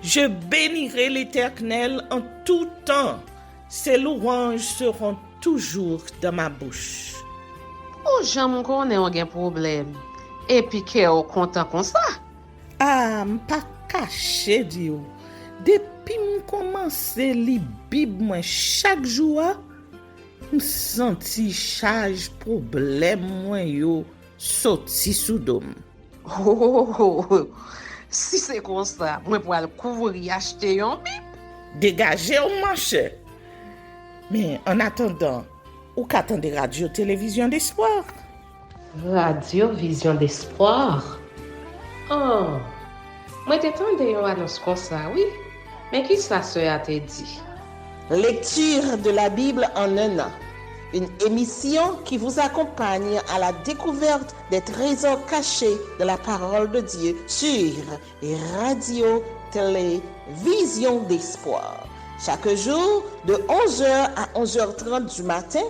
Je bénirai l'Éternel en tout temps. Ses louanges seront toujours dans ma bouche. Oh, j'aime qu'on ait un problème. Et puis qu'elle est content comme ça. Ah, m'pas caché, Dio. Depuis m'komanse li Bib moi chaque jour, m'senti charge problème moi yo sorti sous dom. Si c'est comme ça, moi pour aller couvrir acheter un Bible. Dégagez au marché. Mais en attendant, ou qu'attendez radio-télévision d'espoir? Radio Vision d'Espoir. Oh, moi t'attendais une annonce comme ça, oui. Mais qui ça a te dit? Lecture de la Bible en un an. Une émission qui vous accompagne à la découverte des trésors cachés de la parole de Dieu sur Radio Télévision d'Espoir. Chaque jour de 11h à 11h30 du matin,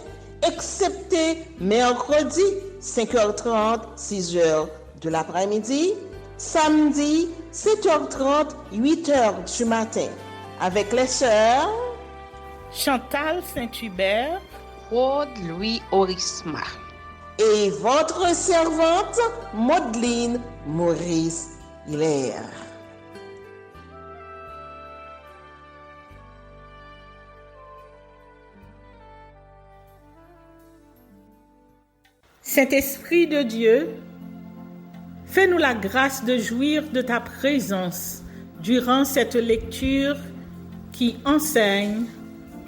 excepté mercredi 5h30, 6h de l'après-midi, samedi 7h30, 8h du matin, avec les sœurs Chantal Saint-Hubert, Claude Louis Orisma. Et votre servante, Maudeline Maurice Hilaire. Saint-Esprit de Dieu, fais-nous la grâce de jouir de ta présence durant cette lecture qui enseigne,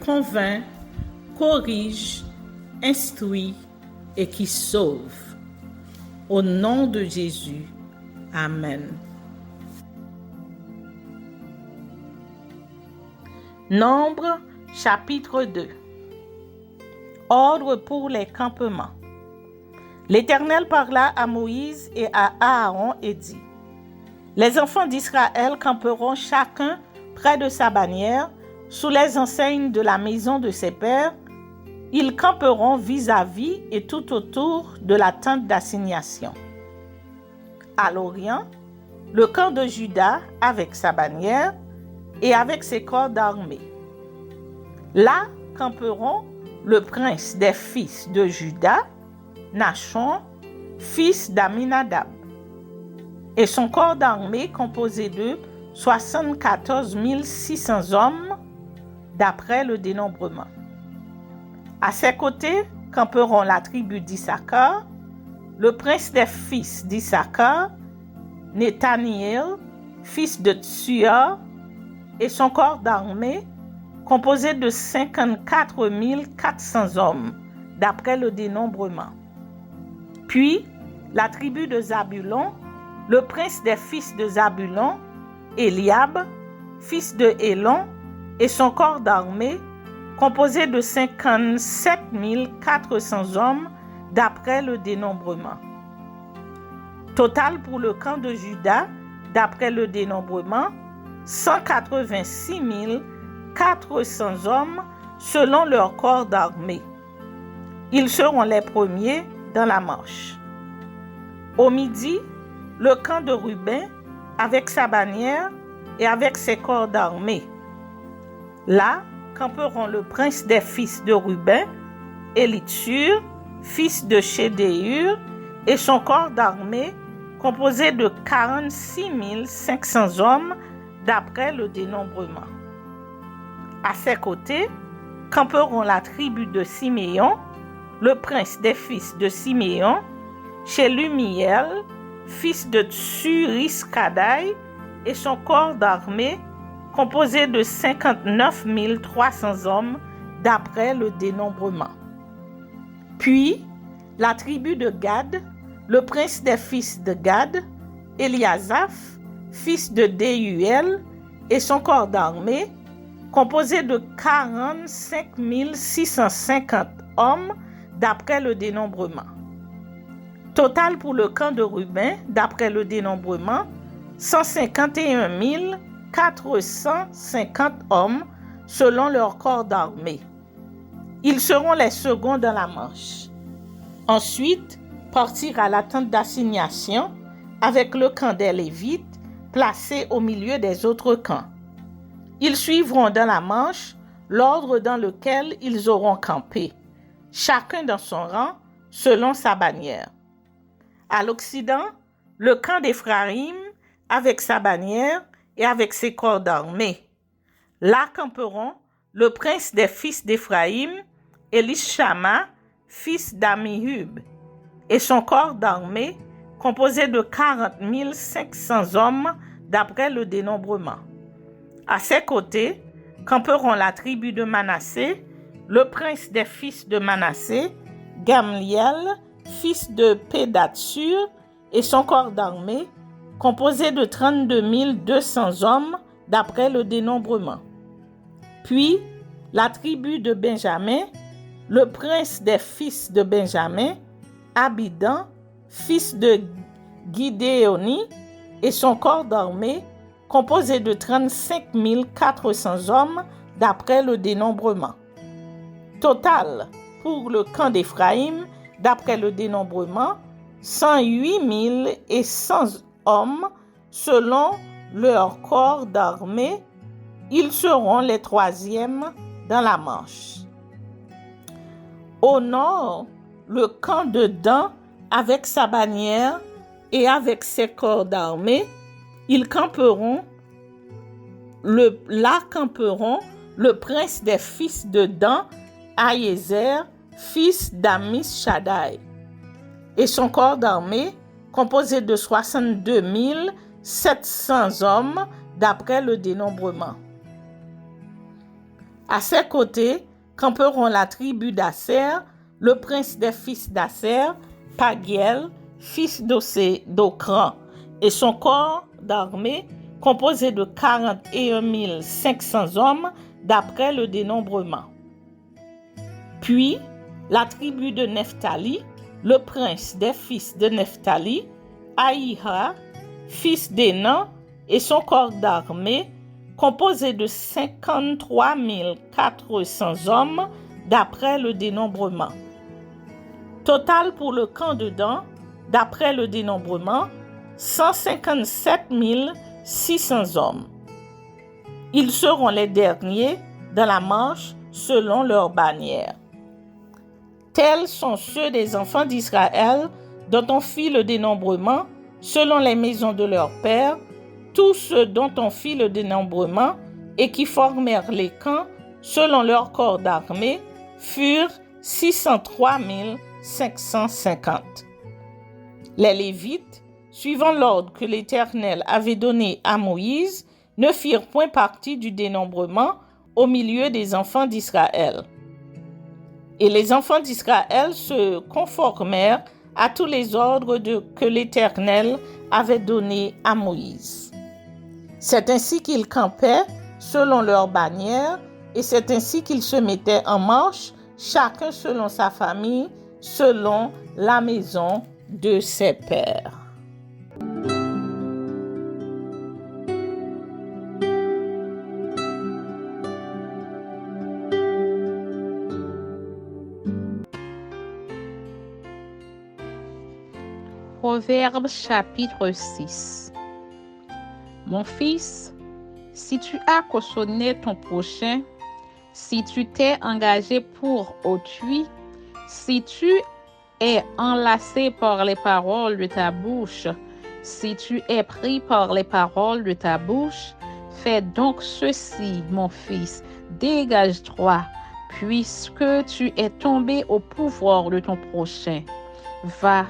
convainc, corrige, instruit et qui sauve. Au nom de Jésus. Amen. Nombre, chapitre 2. Ordre pour les campements. L'Éternel parla à Moïse et à Aaron et dit: Les enfants d'Israël camperont chacun près de sa bannière, sous les enseignes de la maison de ses pères. Ils camperont vis-à-vis et tout autour de la tente d'assignation. À l'orient, le camp de Juda avec sa bannière et avec ses corps d'armée. Là camperont le prince des fils de Juda, Nachon, fils d'Aminadab, et son corps d'armée composé de 74 600 hommes d'après le dénombrement. À ses côtés camperont la tribu d'Issachar, le prince des fils d'Issachar, Netaniel, fils de Tsuar, et son corps d'armée composé de 54 400 hommes d'après le dénombrement. Puis, la tribu de Zabulon, le prince des fils de Zabulon, Eliab, fils de Hélon, et son corps d'armée, composé de 57 400 hommes d'après le dénombrement. Total pour le camp de Juda, d'après le dénombrement, 186 400 hommes selon leur corps d'armée. Ils seront les premiers dans la marche. Au midi, le camp de Ruben avec sa bannière et avec ses corps d'armée. Là camperont le prince des fils de Ruben, Élitsur, fils de Chédéur, et son corps d'armée composé de 46 500 hommes d'après le dénombrement. À ses côtés camperont la tribu de Siméon, le prince des fils de Siméon, Shelumiel, fils de Tsuriskadaï, et son corps d'armée composé de 59 300 hommes d'après le dénombrement. Puis, la tribu de Gad, le prince des fils de Gad, Eliasaph, fils de Déuel, et son corps d'armée, composé de 45 650 hommes d'après le dénombrement. Total pour le camp de Ruben, d'après le dénombrement, 151 450 hommes selon leur corps d'armée. Ils seront les seconds dans la marche. Ensuite, partir à la tente d'assignation avec le camp des Lévites placé au milieu des autres camps. Ils suivront dans la marche l'ordre dans lequel ils auront campé, chacun dans son rang, selon sa bannière. À l'Occident, le camp d'Éphraïm avec sa bannière et avec ses corps d'armée. Là camperont le prince des fils d'Éphraïm, Elishama, fils d'Amihud, et son corps d'armée composé de 40 500 hommes d'après le dénombrement. À ses côtés camperont la tribu de Manassé, le prince des fils de Manassé, Gamliel, fils de Pédatsur, et son corps d'armée composé de 32 200 hommes d'après le dénombrement. Puis la tribu de Benjamin, le prince des fils de Benjamin, Abidan, fils de Gidéoni, et son corps d'armée composé de 35 400 hommes d'après le dénombrement. Total pour le camp d'Éphraïm, d'après le dénombrement, 108 100 hommes selon leur corps d'armée. Ils seront les troisièmes dans la marche. Au nord, le camp de Dan avec sa bannière et avec ses corps d'armée, ils camperont le prince des fils de Dan, Aïezer, fils d'Amishadai, et son corps d'armée composé de 62 700 hommes d'après le dénombrement. À ses côtés camperont la tribu d'Asser, le prince des fils d'Asser, Pagiel, fils d'Okran, et son corps d'armée composé de 41 500 hommes d'après le dénombrement. Puis la tribu de Nephtali, le prince des fils de Nephtali, Aïha, fils d'Énan, et son corps d'armée composé de 53 400 hommes d'après le dénombrement. Total pour le camp de Dan, d'après le dénombrement, 157 600 hommes. Ils seront les derniers dans la marche selon leur bannière. Tels sont ceux des enfants d'Israël dont on fit le dénombrement selon les maisons de leurs pères, tous ceux dont on fit le dénombrement et qui formèrent les camps selon leur corps d'armée furent 603 550. Les Lévites, suivant l'ordre que l'Éternel avait donné à Moïse, ne firent point partie du dénombrement au milieu des enfants d'Israël. Et les enfants d'Israël se conformèrent à tous les ordres que l'Éternel avait donnés à Moïse. C'est ainsi qu'ils campaient selon leur bannière, et c'est ainsi qu'ils se mettaient en marche, chacun selon sa famille, selon la maison de ses pères. Proverbe chapitre 6. Mon fils, si tu as cautionné ton prochain, si tu t'es engagé pour autrui, si tu es enlacé par les paroles de ta bouche, si tu es pris par les paroles de ta bouche, fais donc ceci, mon fils, dégage-toi, puisque tu es tombé au pouvoir de ton prochain. Va,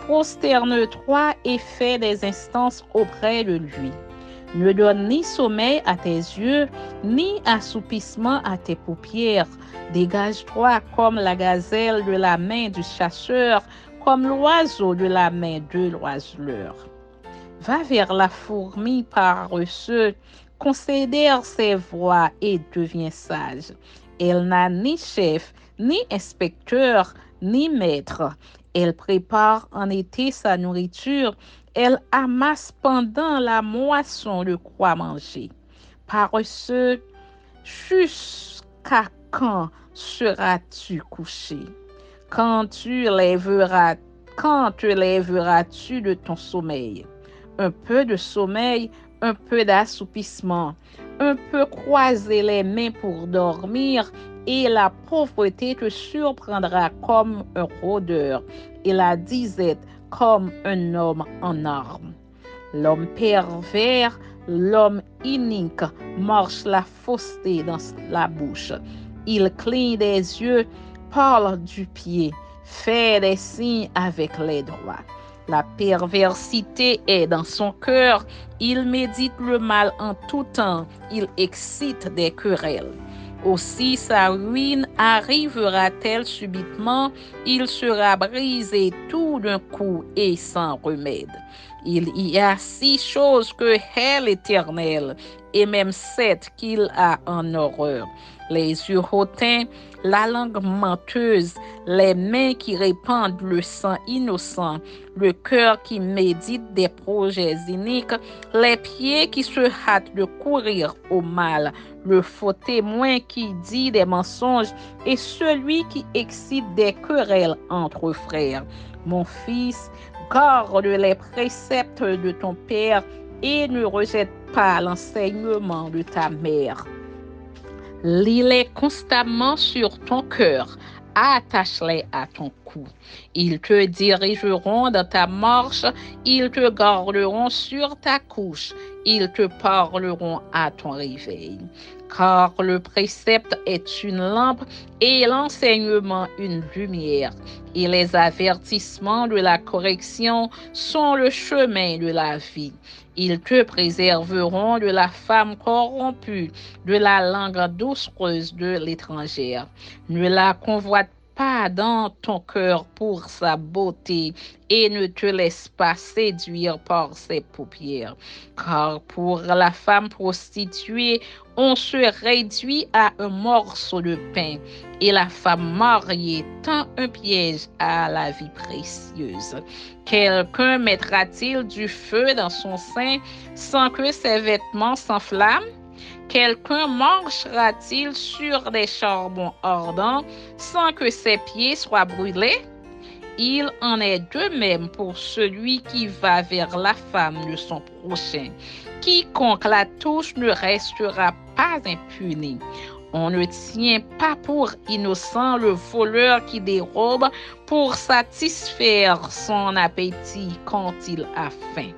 prosterne-toi et fais des instances auprès de lui. Ne donne ni sommeil à tes yeux, ni assoupissement à tes paupières. Dégage-toi comme la gazelle de la main du chasseur, comme l'oiseau de la main de l'oiseleur. Va vers la fourmi paresseuse, considère ses voies et deviens sage. Elle n'a ni chef, ni inspecteur, ni maître. Elle prépare en été sa nourriture. Elle amasse pendant la moisson le quoi manger. Paresseux, jusqu'à quand seras-tu couché? Quand te lèveras-tu de ton sommeil? Un peu de sommeil, un peu d'assoupissement, un peu croiser les mains pour dormir, et la pauvreté te surprendra comme un rôdeur, et la disette comme un homme en armes. L'homme pervers, l'homme inique, marche la fausseté dans la bouche. Il cligne des yeux, parle du pied, fait des signes avec les doigts. La perversité est dans son cœur, il médite le mal en tout temps, il excite des querelles. Aussi sa ruine arrivera-t-elle subitement, il sera brisé tout d'un coup et sans remède. Il y a 6 choses que hait l'Éternel, et même 7 qu'il a en horreur: les yeux hautains, la langue menteuse, les mains qui répandent le sang innocent, le cœur qui médite des projets iniques, les pieds qui se hâtent de courir au mal, le faux témoin qui dit des mensonges et celui qui excite des querelles entre frères. Mon fils, garde les préceptes de ton père et ne rejette pas l'enseignement de ta mère. Lis-les constamment sur ton cœur, attache-les à ton cou. Ils te dirigeront dans ta marche, ils te garderont sur ta couche, ils te parleront à ton réveil. Car le précepte est une lampe et l'enseignement une lumière, et les avertissements de la correction sont le chemin de la vie. Ils te préserveront de la femme corrompue, de la langue doucereuse de l'étrangère. Ne la convoite pas dans ton cœur pour sa beauté et ne te laisse pas séduire par ses paupières. Car pour la femme prostituée, on se réduit à un morceau de pain, et la femme mariée tend un piège à la vie précieuse. Quelqu'un mettra-t-il du feu dans son sein sans que ses vêtements s'enflamment? Quelqu'un marchera-t-il sur des charbons ardents sans que ses pieds soient brûlés? Il en est de même pour celui qui va vers la femme de son prochain. Quiconque la touche ne restera pas impuni. On ne tient pas pour innocent le voleur qui dérobe pour satisfaire son appétit quand il a faim.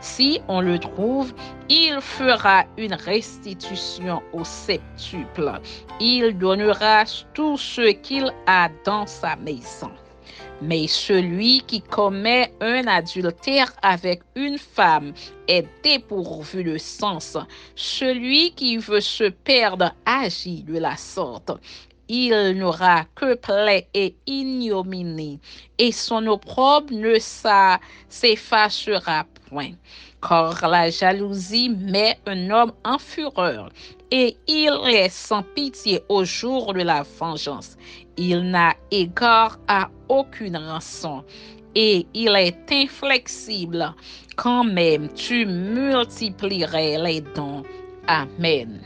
Si on le trouve, il fera une restitution au septuple. Il donnera tout ce qu'il a dans sa maison. Mais celui qui commet un adultère avec une femme est dépourvu de sens. Celui qui veut se perdre agit de la sorte. Il n'aura que plaie et ignominie, et son opprobre ne s'effacera point. Car la jalousie met un homme en fureur, et il est sans pitié au jour de la vengeance. Il n'a égard à aucune rançon, et il est inflexible. Quand même tu multiplierais les dons. Amen.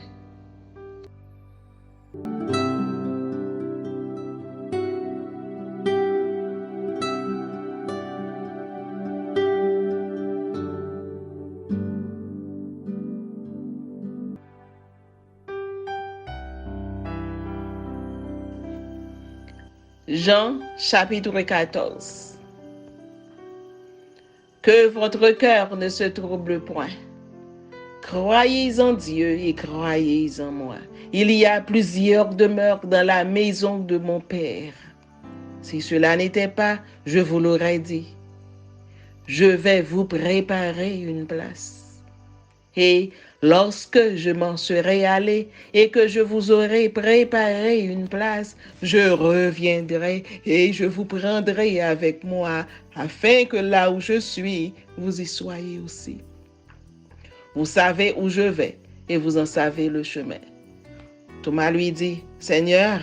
Jean chapitre 14. Que votre cœur ne se trouble point. Croyez en Dieu et croyez en moi. Il y a plusieurs demeures dans la maison de mon Père. Si cela n'était pas, je vous l'aurais dit. Je vais vous préparer une place. Et lorsque je m'en serai allé et que je vous aurai préparé une place, je reviendrai et je vous prendrai avec moi, afin que là où je suis, vous y soyez aussi. Vous savez où je vais et vous en savez le chemin. Thomas lui dit, Seigneur,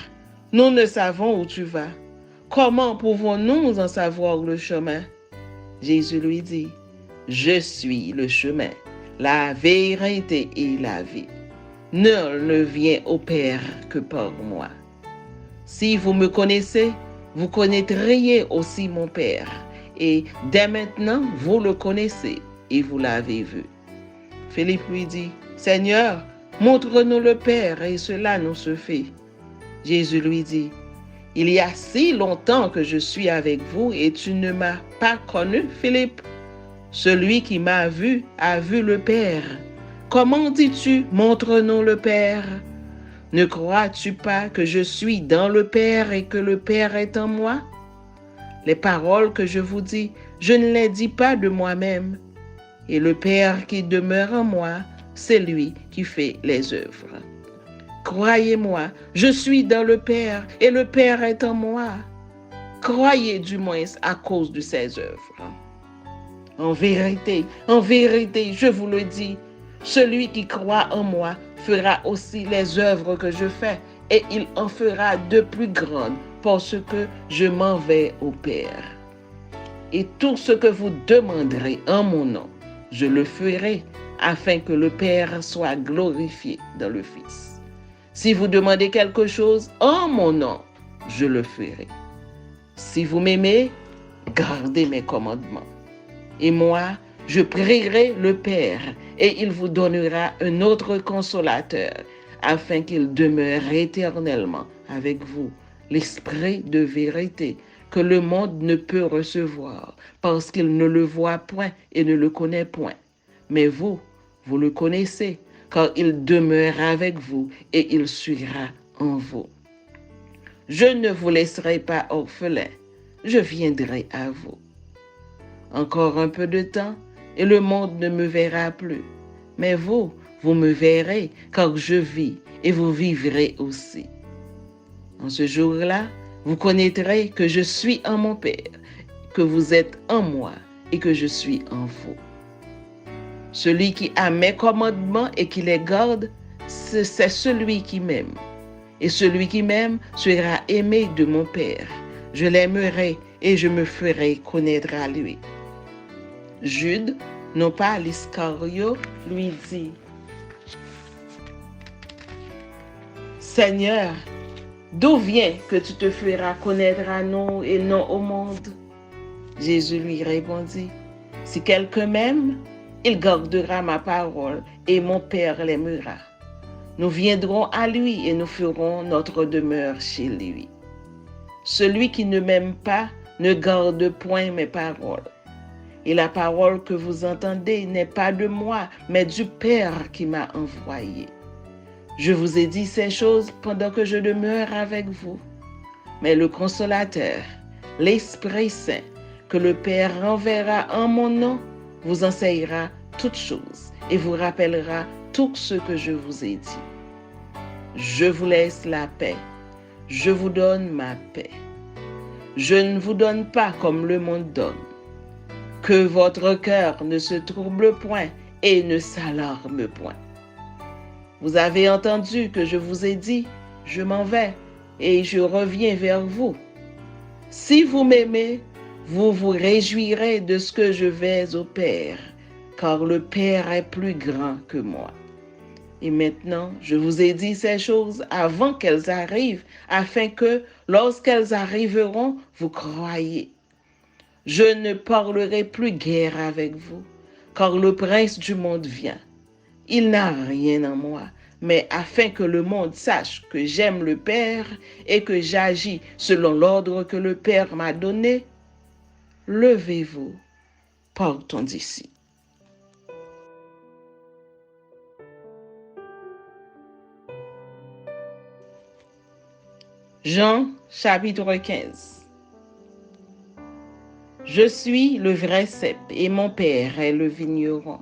nous ne savons où tu vas. Comment pouvons-nous en savoir le chemin? Jésus lui dit, je suis le chemin, la vérité et la vie. Nul ne vient au Père que par moi. Si vous me connaissez, vous connaîtriez aussi mon Père. Et dès maintenant, vous le connaissez et vous l'avez vu. Philippe lui dit, Seigneur, Montre-nous le Père, et cela nous suffit. Jésus lui dit, il y a si longtemps que je suis avec vous, et tu ne m'as pas connu, Philippe. Celui qui m'a vu a vu le Père. Comment dis-tu, montre-nous le Père? Ne crois-tu pas que je suis dans le Père et que le Père est en moi? Les paroles que je vous dis, je ne les dis pas de moi-même. Et le Père qui demeure en moi, c'est lui qui fait les œuvres. Croyez-moi, je suis dans le Père et le Père est en moi. Croyez du moins à cause de ses œuvres. En vérité, je vous le dis, celui qui croit en moi fera aussi les œuvres que je fais, et il en fera de plus grandes, parce que je m'en vais au Père. Et tout ce que vous demanderez en mon nom, je le ferai, afin que le Père soit glorifié dans le Fils. Si vous demandez quelque chose en mon nom, je le ferai. Si vous m'aimez, gardez mes commandements. Et moi, je prierai le Père, et il vous donnera un autre consolateur, afin qu'il demeure éternellement avec vous, l'Esprit de vérité, que le monde ne peut recevoir, parce qu'il ne le voit point et ne le connaît point. Mais vous, vous le connaissez, car il demeure avec vous et il suivra en vous. Je ne vous laisserai pas orphelin, je viendrai à vous. Encore un peu de temps, et le monde ne me verra plus. Mais vous, vous me verrez, car je vis, et vous vivrez aussi. En ce jour-là, vous connaîtrez que je suis en mon Père, que vous êtes en moi, et que je suis en vous. Celui qui a mes commandements et qui les garde, c'est celui qui m'aime. Et celui qui m'aime sera aimé de mon Père. Je l'aimerai et je me ferai connaître à lui. Jude, non pas l'Iscario, lui dit, Seigneur, d'où vient que tu te feras connaître à nous et non au monde? Jésus lui répondit, si quelqu'un m'aime, il gardera ma parole et mon Père l'aimera. Nous viendrons à lui et nous ferons notre demeure chez lui. Celui qui ne m'aime pas ne garde point mes paroles. Et la parole que vous entendez n'est pas de moi, mais du Père qui m'a envoyé. Je vous ai dit ces choses pendant que je demeure avec vous. Mais le Consolateur, l'Esprit Saint, que le Père enverra en mon nom, vous enseignera toutes choses et vous rappellera tout ce que je vous ai dit. Je vous laisse la paix. Je vous donne ma paix. Je ne vous donne pas comme le monde donne. Que votre cœur ne se trouble point et ne s'alarme point. Vous avez entendu que je vous ai dit, je m'en vais et je reviens vers vous. Si vous m'aimez, vous vous réjouirez de ce que je vais au Père, car le Père est plus grand que moi. Et maintenant, je vous ai dit ces choses avant qu'elles arrivent, afin que, lorsqu'elles arriveront, vous croyiez. Je ne parlerai plus guère avec vous, car le prince du monde vient. Il n'a rien en moi, mais afin que le monde sache que j'aime le Père et que j'agis selon l'ordre que le Père m'a donné, levez-vous, partons d'ici. Jean, chapitre 15. Je suis le vrai cep et mon Père est le vigneron.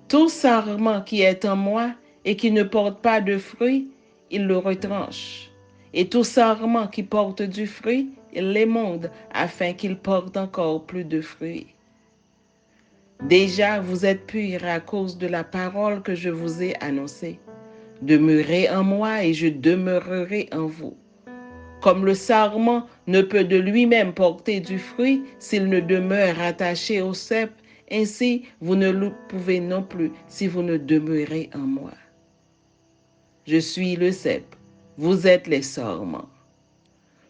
Tout sarment qui est en moi et qui ne porte pas de fruit, il le retranche. Et tout sarment qui porte du fruit, il l'émonde afin qu'il porte encore plus de fruits. Déjà, vous êtes purs à cause de la parole que je vous ai annoncée. Demeurez en moi et je demeurerai en vous. Comme le sarment ne peut de lui-même porter du fruit s'il ne demeure attaché au cep, ainsi vous ne le pouvez non plus si vous ne demeurez en moi. Je suis le cep, vous êtes les sarments.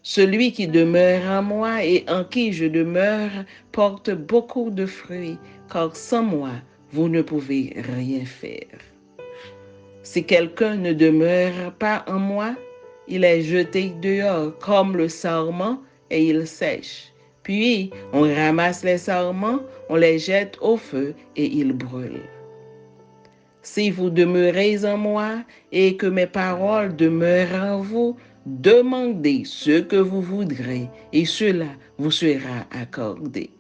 Celui qui demeure en moi et en qui je demeure porte beaucoup de fruits, car sans moi, vous ne pouvez rien faire. Si quelqu'un ne demeure pas en moi, il est jeté dehors comme le sarment et il sèche. Puis on ramasse les sarments, on les jette au feu et ils brûlent. Si vous demeurez en moi et que mes paroles demeurent en vous, demandez ce que vous voudrez et cela vous sera accordé.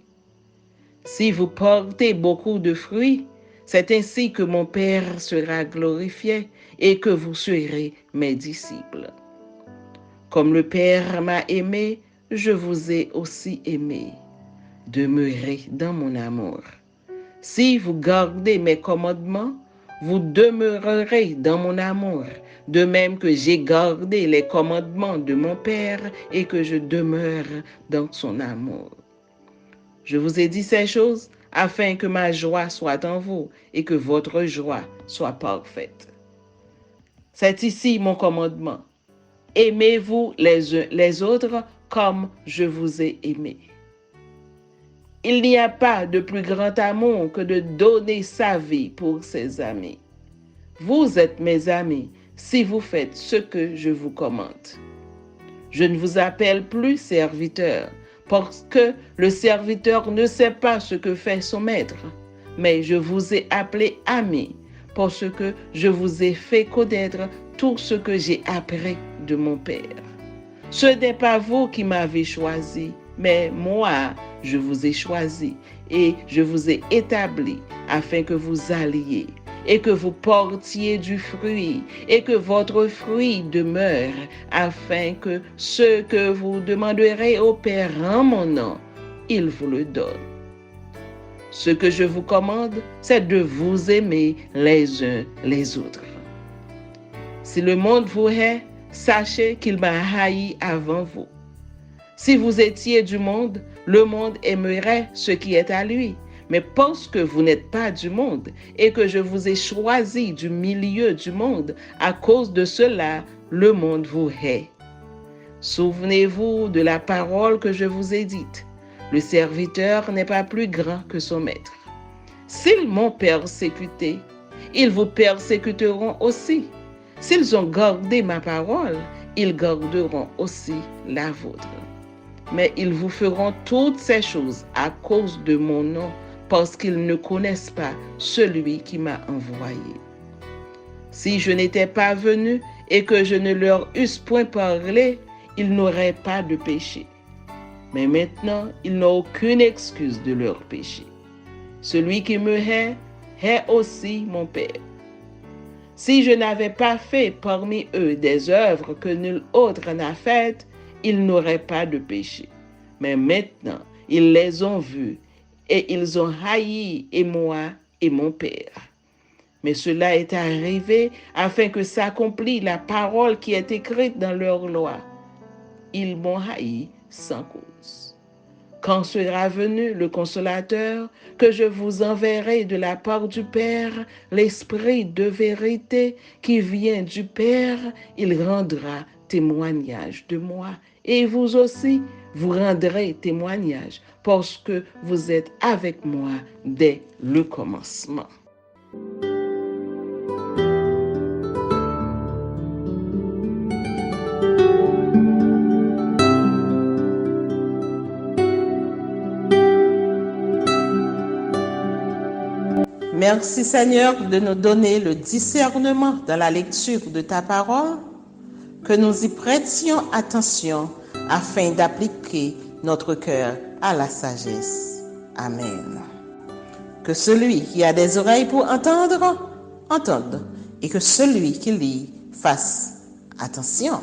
Si vous portez beaucoup de fruits, c'est ainsi que mon Père sera glorifié et que vous serez mes disciples. Comme le Père m'a aimé, je vous ai aussi aimé. Demeurez dans mon amour. Si vous gardez mes commandements, vous demeurerez dans mon amour, de même que j'ai gardé les commandements de mon Père et que je demeure dans son amour. Je vous ai dit ces choses afin que ma joie soit en vous et que votre joie soit parfaite. C'est ici mon commandement. Aimez-vous les uns les autres comme je vous ai aimés. Il n'y a pas de plus grand amour que de donner sa vie pour ses amis. Vous êtes mes amis si vous faites ce que je vous commande. Je ne vous appelle plus serviteur, parce que le serviteur ne sait pas ce que fait son maître, mais je vous ai appelé amis, parce que je vous ai fait connaître tout ce que j'ai appris de mon Père. Ce n'est pas vous qui m'avez choisi, mais moi, je vous ai choisi et je vous ai établi afin que vous alliez et que vous portiez du fruit et que votre fruit demeure afin que ce que vous demanderez au Père en mon nom, il vous le donne. Ce que je vous commande, c'est de vous aimer les uns les autres. Si le monde vous hait, sachez qu'il m'a haï avant vous. Si vous étiez du monde, le monde aimerait ce qui est à lui. Mais parce que vous n'êtes pas du monde et que je vous ai choisi du milieu du monde, à cause de cela, le monde vous hait. Souvenez-vous de la parole que je vous ai dite. Le serviteur n'est pas plus grand que son maître. S'ils m'ont persécuté, ils vous persécuteront aussi. S'ils ont gardé ma parole, ils garderont aussi la vôtre. Mais ils vous feront toutes ces choses à cause de mon nom, parce qu'ils ne connaissent pas celui qui m'a envoyé. Si je n'étais pas venu et que je ne leur eusse point parlé, ils n'auraient pas de péché. Mais maintenant, ils n'ont aucune excuse de leur péché. Celui qui me hait aussi mon Père. Si je n'avais pas fait parmi eux des œuvres que nul autre n'a faites, ils n'auraient pas de péché. Mais maintenant, ils les ont vus et ils ont haï et moi et mon Père. Mais cela est arrivé afin que s'accomplisse la parole qui est écrite dans leur loi. Ils m'ont haï sans cause. Quand sera venu le Consolateur, que je vous enverrai de la part du Père, l'Esprit de vérité qui vient du Père, il rendra témoignage de moi. Et vous aussi, vous rendrez témoignage parce que vous êtes avec moi dès le commencement. Merci Seigneur de nous donner le discernement dans la lecture de ta parole, que nous y prêtions attention afin d'appliquer notre cœur à la sagesse. Amen. Que celui qui a des oreilles pour entendre, entende, et que celui qui lit fasse attention.